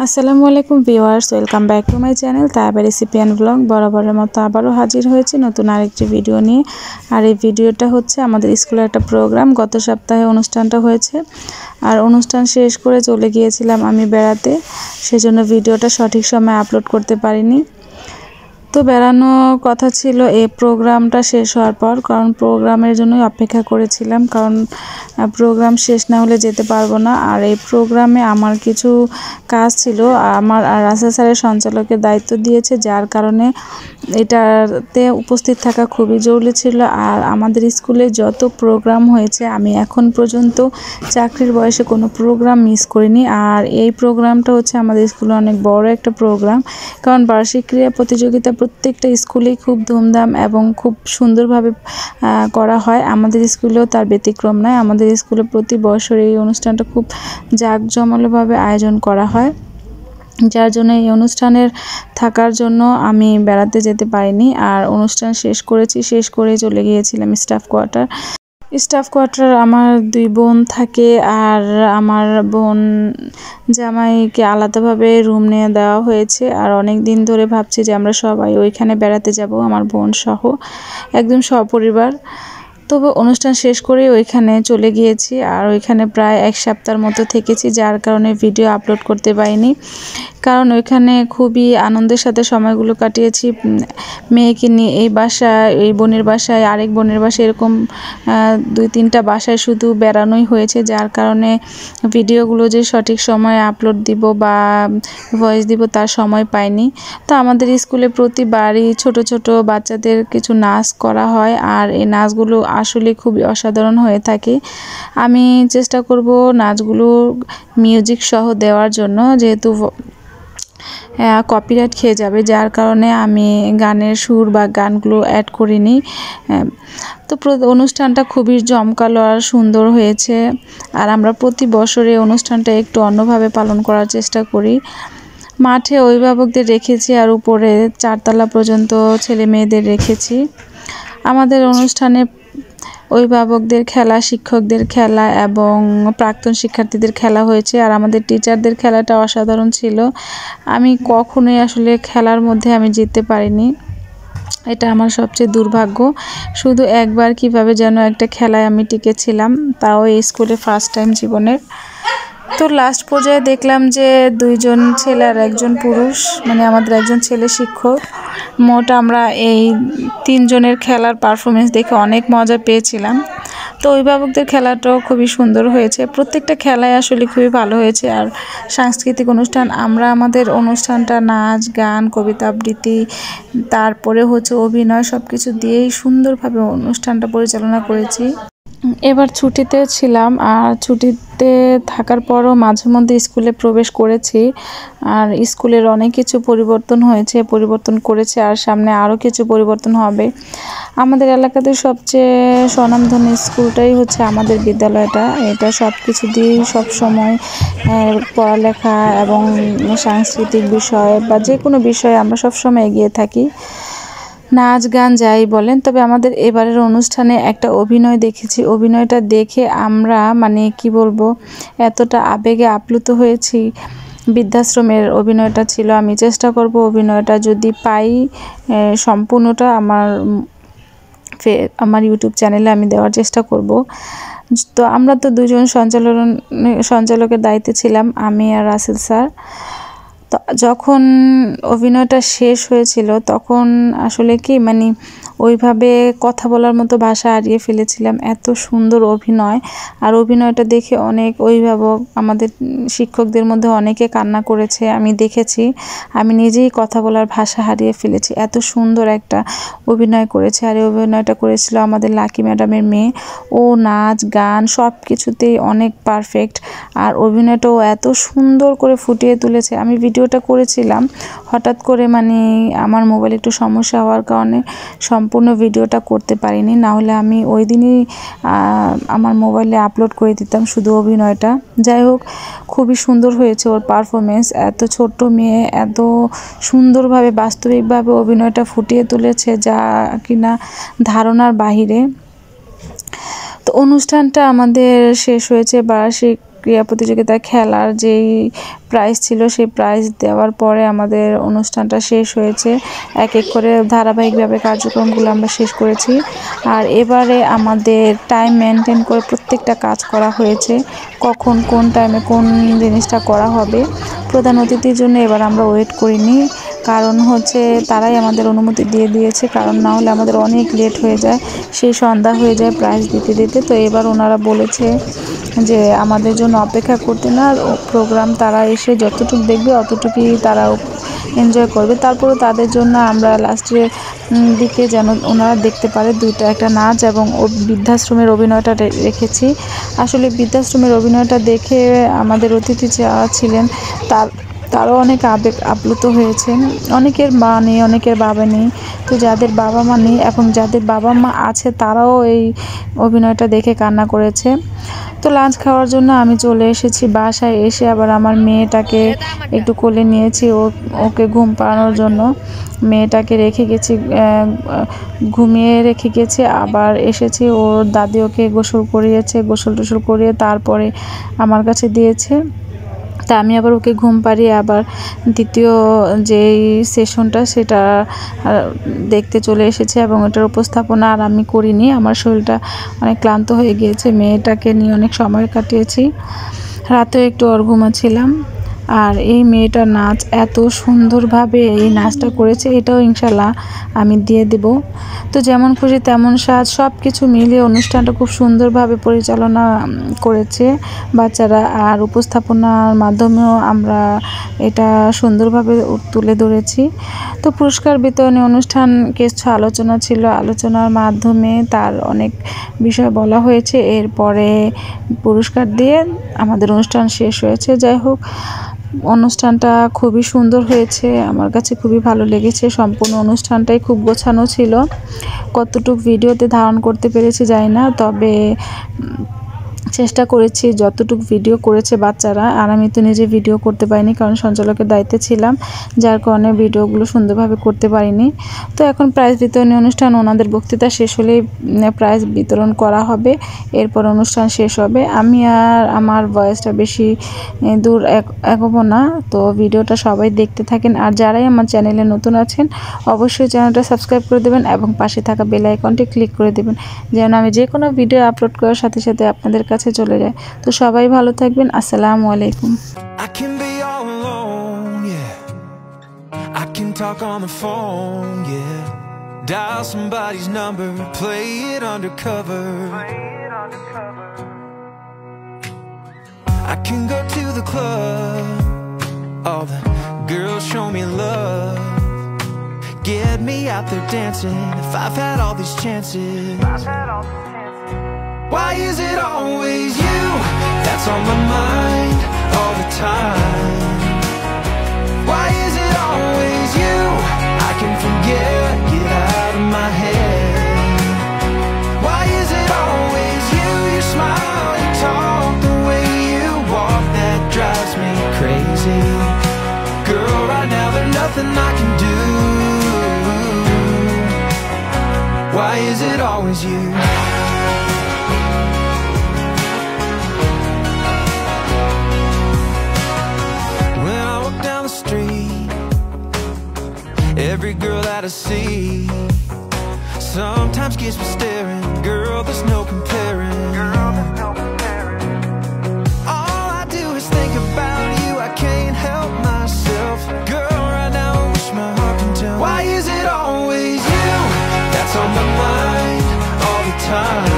আসসালামু আলাইকুম viewers, welcome back to my channel Taiba recipe and blog. বরাবরের মতো আবারও হাজির হয়েছি নতুন আরেকটি ভিডিও নিয়ে। আর এই ভিডিওটা হচ্ছে আমাদের স্কুলের একটা প্রোগ্রাম, গত সপ্তাহে অনুষ্ঠানটা হয়েছে। আর অনুষ্ঠান শেষ করে চলে গিয়েছিলাম আমি বেড়াতে, সেজন্য ভিডিওটা সঠিক সময়ে আপলোড করতে পারিনি। তো বেড়ানো কথা ছিল এই প্রোগ্রামটা শেষ হওয়ার পর, কারণ প্রোগ্রামের জন্যই অপেক্ষা করেছিলাম, কারণ প্রোগ্রাম শেষ না হলে যেতে পারবো না। আর এই প্রোগ্রামে আমার কিছু কাজ ছিল, আমার রাসেল স্যারের সঞ্চালকের দায়িত্ব দিয়েছে, যার কারণে এটাতে উপস্থিত থাকা খুবই জরুরি ছিল। আর আমাদের স্কুলে যত প্রোগ্রাম হয়েছে, আমি এখন পর্যন্ত চাকরির বয়সে কোনো প্রোগ্রাম মিস করিনি। আর এই প্রোগ্রামটা হচ্ছে আমাদের স্কুলে অনেক বড় একটা প্রোগ্রাম, কারণ বার্ষিক ক্রীড়া প্রতিযোগিতা প্রত্যেকটা স্কুলেই খুব ধুমধাম এবং খুব সুন্দরভাবে করা হয়। আমাদের স্কুলেও তার ব্যতিক্রম নয়। আমাদের স্কুলে প্রতি বছর এই অনুষ্ঠানটা খুব জাঁকজমকভাবে আয়োজন করা হয়, যার জন্য এই অনুষ্ঠানের থাকার জন্য আমি বেড়াতে যেতে পারিনি। আর অনুষ্ঠান শেষ করে চলে গিয়েছিলাম স্টাফ কোয়ার্টার। আমার 2 বোন থাকে, আর আমার বোন জামাইকে আলাদাভাবে রুম নিয়ে দেওয়া হয়েছে। আর অনেক দিন ধরে ভাবছি যে আমরা সবাই ওইখানে বেড়াতে যাব, আমার বোন সহ একদম সপরিবার। তবে অনুষ্ঠান শেষ করে ওইখানে চলে গিয়েছি, আর ওইখানে প্রায় 1 সপ্তাহের মতো থেকেছি, যার কারণে ভিডিও আপলোড করতে পারিনি। কারণ ওইখানে খুবই আনন্দের সাথে সময়গুলো কাটিয়েছি। মেয়েকে নিয়ে এই বাসায়, এই বোনের বাসায়, আরেক বোনের বাসায়, এরকম 2-3টা বাসায় শুধু বেড়ানোই হয়েছে, যার কারণে ভিডিওগুলো যে সঠিক সময়ে আপলোড দিব বা ভয়েস দিব তার সময় পাইনি। তো আমাদের স্কুলে প্রতিবারই ছোট ছোট বাচ্চাদের কিছু নাচ করা হয়, আর এই নাচগুলো আসলে খুবই অসাধারণ হয়ে থাকে। আমি চেষ্টা করব নাচগুলো মিউজিক সহ দেওয়ার জন্য, যেহেতু কপিরাইট খেয়ে যাবে, যার কারণে আমি গানের সুর বা গানগুলো অ্যাড করিনি। তো অনুষ্ঠানটা খুবই জমকালো আর সুন্দর হয়েছে। আর আমরা প্রতি বছরে অনুষ্ঠানটা একটু অন্যভাবে পালন করার চেষ্টা করি। মাঠে অভিভাবকদের রেখেছি, আর উপরে 4 তলা পর্যন্ত ছেলে মেয়েদের রেখেছি। আমাদের অনুষ্ঠানে অভিভাবকদের খেলা, শিক্ষকদের খেলা এবং প্রাক্তন শিক্ষার্থীদের খেলা হয়েছে। আর আমাদের টিচারদের খেলাটা অসাধারণ ছিল। আমি কখনোই আসলে খেলার মধ্যে আমি জিততে পারিনি, এটা আমার সবচেয়ে দুর্ভাগ্য। শুধু একবার কিভাবে যেন একটা খেলায় আমি টিকেছিলাম, তাও এই স্কুলে ফার্স্ট টাইম জীবনের। তো লাস্ট পর্যায়ে দেখলাম যে 2 জন ছেলে আর 1 জন পুরুষ, মানে আমাদের একজন ছেলে শিক্ষক। মোট আমরা এই 3 জনের খেলার পারফরমেন্স দেখে অনেক মজা পেয়েছিলাম। তো অভিভাবকদের খেলাটাও খুবই সুন্দর হয়েছে। প্রত্যেকটা খেলায় আসলে খুবই ভালো হয়েছে। আর সাংস্কৃতিক অনুষ্ঠান, আমরা আমাদের অনুষ্ঠানটা নাচ, গান, কবিতা আবৃত্তি, তারপরে হচ্ছে অভিনয়, সব কিছু দিয়েই সুন্দরভাবে অনুষ্ঠানটা পরিচালনা করেছি। এবার ছুটিতে ছিলাম, আর ছুটিতে থাকার পরও মাঝে মধ্যে স্কুলে প্রবেশ করেছি। আর স্কুলের অনেক কিছু পরিবর্তন করেছে, আর সামনে আরও কিছু পরিবর্তন হবে। আমাদের এলাকাতে সবচেয়ে স্বনামধন্য স্কুলটাই হচ্ছে আমাদের বিদ্যালয়টা। এটা সব কিছু দিয়েই সবসময় পড়ালেখা এবং সাংস্কৃতিক বিষয় বা যে কোনো বিষয়ে আমরা সবসময় এগিয়ে থাকি, নাচ গান যাই বলেন। তবে আমাদের এবারের অনুষ্ঠানে একটা অভিনয় দেখেছি, অভিনয়টা দেখে আমরা মানে কি বলবো, এতটা আবেগে আপ্লুত হয়েছি। বৃদ্ধাশ্রমের অভিনয়টা ছিল। আমি চেষ্টা করব অভিনয়টা যদি পাই সম্পূর্ণটা আমার ইউটিউব চ্যানেলে আমি দেওয়ার চেষ্টা করব। তো আমরা তো 2 জন সঞ্চালকের দায়িত্বে ছিলাম, আমি আর রাসেল স্যার। তো যখন অভিনয়টা শেষ হয়েছিল, তখন আসলে কি মানে ওইভাবে কথা বলার মতো ভাষা হারিয়ে ফেলেছিলাম, এত সুন্দর অভিনয়। আর অভিনয়টা দেখে অনেক অভিভাবক, আমাদের শিক্ষকদের মধ্যে অনেকে কান্না করেছে, আমি দেখেছি। আমি নিজেই কথা বলার ভাষা হারিয়ে ফেলেছি, এত সুন্দর একটা অভিনয় করেছে। আর এই অভিনয়টা করেছিল আমাদের লাকি ম্যাডামের মেয়ে। ও নাচ গান সব কিছুতেই অনেক পারফেক্ট, আর অভিনয়টাও এত সুন্দর করে ফুটিয়ে তুলেছে। আমি ভিডিওটা করেছিলাম, হঠাৎ করে মানে আমার মোবাইলে একটু সমস্যা হওয়ার কারণে সম্পূর্ণ ভিডিওটা করতে পারিনি, না হলে আমি ওই দিনই আমার মোবাইলে আপলোড করে দিতাম শুধু অভিনয়টা। যাই হোক, খুবই সুন্দর হয়েছে ওর পারফরমেন্স। এত ছোট্ট মেয়ে এত সুন্দরভাবে বাস্তবিকভাবে অভিনয়টা ফুটিয়ে তুলেছে, যা কিনা ধারণার বাহিরে। তো অনুষ্ঠানটা আমাদের শেষ হয়েছে বার্ষিক ক্রীড়া প্রতিযোগিতায় খেলার যেই প্রাইজ ছিল সেই প্রাইজ দেওয়ার পরে আমাদের অনুষ্ঠানটা শেষ হয়েছে। এক এক করে ধারাবাহিকভাবে কার্যক্রমগুলো আমরা শেষ করেছি। আর এবারে আমাদের টাইম মেনটেন করে প্রত্যেকটা কাজ করা হয়েছে, কখন কোন টাইমে কোন জিনিসটা করা হবে। প্রধান অতিথির জন্য এবার আমরা ওয়েট করিনি, কারণ হচ্ছে তারাই আমাদের অনুমতি দিয়ে দিয়েছে, কারণ না হলে আমাদের অনেক লেট হয়ে যায়, সেই সন্ধ্যা হয়ে যায় প্রাইজ দিতে দিতে। তো এবার ওনারা বলেছে যে আমাদের জন্য অপেক্ষা করতে না, প্রোগ্রাম তারা এসে যতটুকু দেখবে অতটুকুই তারা এনজয় করবে। তারপরে তাদের জন্য আমরা লাস্টের দিকে যেন ওনারা দেখতে পারে একটা নাচ এবং বৃদ্ধাশ্রমের অভিনয়টা রেখেছি। আসলে বৃদ্ধাশ্রমের অভিনয়টা দেখে আমাদের অতিথি যারা ছিলেন তারাও অনেক আপ্লুত হয়েছেন। অনেকের মা নেই, অনেকের বাবা নেই, তো যাদের বাবা মা নেই এবং যাদের বাবা মা আছে তারাও এই অভিনয়টা দেখে কান্না করেছে। তো লাঞ্চ খাওয়ার জন্য আমি চলে এসেছি বাসায়। এসে আবার আমার মেয়েটাকে একটু কোলে নিয়েছি ওকে ঘুম পাড়ানোর জন্য। মেয়েটাকে রেখে গেছি, ঘুমিয়ে রেখে গেছি, আবার এসেছি। ওর দাদি ওকে গোসল করিয়েছে, গোসল টোসল করিয়ে তারপরে আমার কাছে দিয়েছে। তা আমি আবার ওকে ঘুম পাড়িয়ে আবার দ্বিতীয় যেই সেশনটা সেটা দেখতে চলে এসেছে এবং এটার উপস্থাপনা আর আমি করিনি, আমার শরীরটা অনেক ক্লান্ত হয়ে গিয়েছে। মেয়েটাকে নিয়ে অনেক সময় কাটিয়েছি, রাতেও একটু ওর ঘুমাচ্ছিলাম। আর এই মেয়েটার নাচ এত সুন্দরভাবে এই নাচটা করেছে, এটাও ইনশাল্লাহ আমি দিয়ে দেব। তো যেমন খুশি তেমন সাজ, সব কিছু মিলিয়ে অনুষ্ঠানটা খুব সুন্দরভাবে পরিচালনা করেছে বাচ্চারা। আর উপস্থাপনার মাধ্যমেও আমরা এটা সুন্দরভাবে তুলে ধরেছি। তো পুরস্কার বিতরণী অনুষ্ঠান কিছু আলোচনা ছিল, আলোচনার মাধ্যমে তার অনেক বিষয় বলা হয়েছে। এরপরে পুরস্কার দিয়ে আমাদের অনুষ্ঠান শেষ হয়েছে। যাই হোক, অনুষ্ঠানটা খুবই সুন্দর হয়েছে, আমার কাছে খুবই ভালো লেগেছে। সম্পূর্ণ অনুষ্ঠানটাই খুব গোছানো ছিল। কতটুকু ভিডিওতে ধারণ করতে পেরেছি জানি না, তবে চেষ্টা করেছি যতটুকু ভিডিও করেছে বাচ্চারা। আর আমি তো নিজে ভিডিও করতে পারিনি, কারণ সঞ্চালকের দায়িত্বে ছিলাম, যার কারণে ভিডিওগুলো সুন্দরভাবে করতে পারিনি। তো এখন প্রাইজ বিতরণী অনুষ্ঠান, ওনাদের বক্তৃতা শেষ হলেই প্রাইজ বিতরণ করা হবে, এরপর অনুষ্ঠান শেষ হবে। আমি আর আমার ভয়েসটা বেশি দূর এগোবো না, তো ভিডিওটা সবাই দেখতে থাকেন। আর যারাই আমার চ্যানেলে নতুন আছেন অবশ্যই চ্যানেলটা সাবস্ক্রাইব করে দেবেন এবং পাশে থাকা বেল আইকনটি ক্লিক করে দেবেন, যেন আমি যে কোনো ভিডিও আপলোড করার সাথে সাথে আপনাদের কাছে চলে যায়। তো সবাই ভালো থাকবেন, আসসালামু আলাইকুম। I can be all alone, yeah. I can talk on the phone, yeah. Dial somebody's number, play it undercover. I can go to the club, all the girls show me love. Get me out there dancing, if I've had all these chances. Why is it always you that's on my mind all the time? Why is it always you? I can forget, get out of my head. Why is it always you? You smile, you talk, the way you walk, that drives me crazy. Girl, right now there's nothing I can do. Why is it always you? Every girl that I see sometimes gets me staring. Girl, there's no comparing. All I do is think about you, I can't help myself. Girl, right now I wish my heart can tell. Why is it always you that's on my mind all the time?